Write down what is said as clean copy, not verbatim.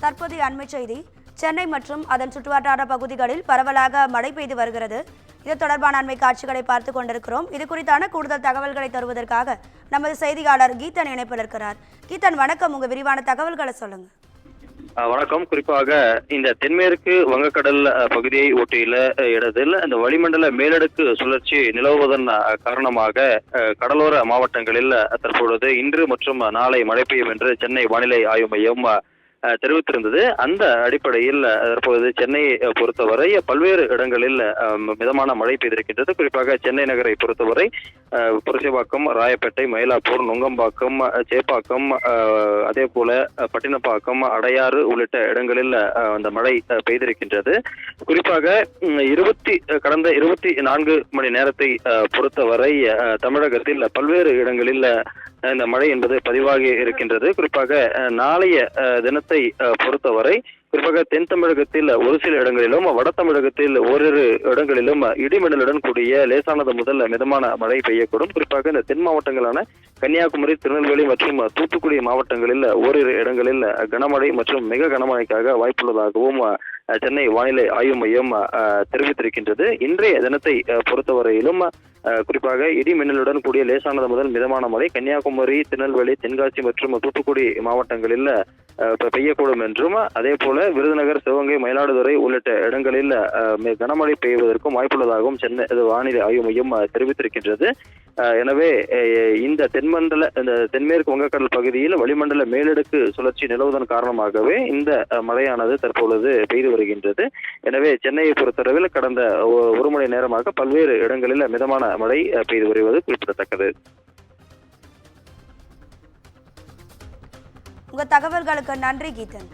தற்போதைய அண்மை செய்தி. சென்னை மற்றும் அதன் சுற்றுவட்டார பகுதிகளில் பரவலாக மழை பெய்து வருகிறது. இது தொடர்பான அண்மை காட்சிகளை பார்த்து கொண்டிருக்கிறோம். இது குறித்தான கூடுதல் தகவல்களை தருவதற்காக நமது செய்தியாளர் கீதன் இணைப்பில் இருக்கிறார். கீதன், வணக்கம். உங்க விரிவான தகவல்களை சொல்லுங்க. வணக்கம். குறிப்பாக இந்த தென்மேற்கு வங்கக்கடல் பகுதியை ஒட்டியுள்ள இடத்தில் இந்த வளிமண்டல மேலடுக்கு சுழற்சி நிலவுவதன் காரணமாக கடலோர மாவட்டங்களில் தற்பொழுது இன்று மற்றும் நாளை மழை பெய்யும் என்று சென்னை வானிலை ஆய்வு மையம் தெரிவித்திருந்தது. அந்த அடிப்படையில் தற்போது சென்னையை பொறுத்தவரை பல்வேறு இடங்களில் மிதமான மழை பெய்திருக்கின்றது. குறிப்பாக சென்னை நகரை பொறுத்தவரை புரசைவாக்கம், ராயப்பேட்டை, மயிலாப்பூர், நுங்கம்பாக்கம், சேப்பாக்கம், அதே போல பட்டினப்பாக்கம், அடையாறு உள்ளிட்ட இடங்களில் அந்த மழை பெய்திருக்கின்றது. குறிப்பாக கடந்த 24 மணி நேரத்தை பொறுத்தவரை தமிழகத்தில் பல்வேறு இடங்களில் இந்த மழை என்பது பதிவாகி இருக்கின்றது. குறிப்பாக நாளைய தினத்தை பொறுத்தவரை குறிப்பாக தென் தமிழகத்தில் ஒரு சில இடங்களிலும் வட தமிழகத்தில் ஓரிரு இடங்களிலும் இடிமின்னலுடன் கூடிய லேசானது முதல் மிதமான மழை பெய்யக்கூடும். குறிப்பாக இந்த தென் மாவட்டங்களான கன்னியாகுமரி, திருநெல்வேலி மற்றும் தூத்துக்குடி மாவட்டங்களில் ஓரிரு இடங்களில் கனமழை மற்றும் மிக கனமழைக்காக வாய்ப்புள்ளதாகவும் சென்னை வானிலை ஆய்வு மையம் தெரிவித்திருக்கின்றது. இன்றைய தினத்தை பொறுத்தவரையிலும் குறிப்பாக இடி மின்னலுடன் கூடிய லேசானது முதல் மிதமான மழை கன்னியாகுமரி, திருநெல்வேலி, தென்காசி மற்றும் தூத்துக்குடி மாவட்டங்களில் பெய்யக்கூடும் என்றும், அதே போல விருதுநகர், சிவகங்கை, மயிலாடுதுறை உள்ளிட்ட இடங்களில் கனமழை பெய்வதற்கும் வாய்ப்புள்ளதாகவும் சென்னை வானிலை ஆய்வு மையம் தெரிவித்திருக்கின்றது. எனவே இந்த தென்மேற்கு வங்கக்கடல் பகுதியில் வளிமண்டல மேலடுக்கு சுழற்சி நிலவுவதன் காரணமாகவே இந்த மழையானது தற்பொழுது பெய்து வருகின்றது. எனவே சென்னையை பொறுத்தளவில் கடந்த ஒரு மணி நேரமாக பல்வேறு இடங்களில் மிதமான மழை பெய்து வருவது குறிப்பிடத்தக்கது. உங்க தகவல்களுக்கு நன்றி கீதன்.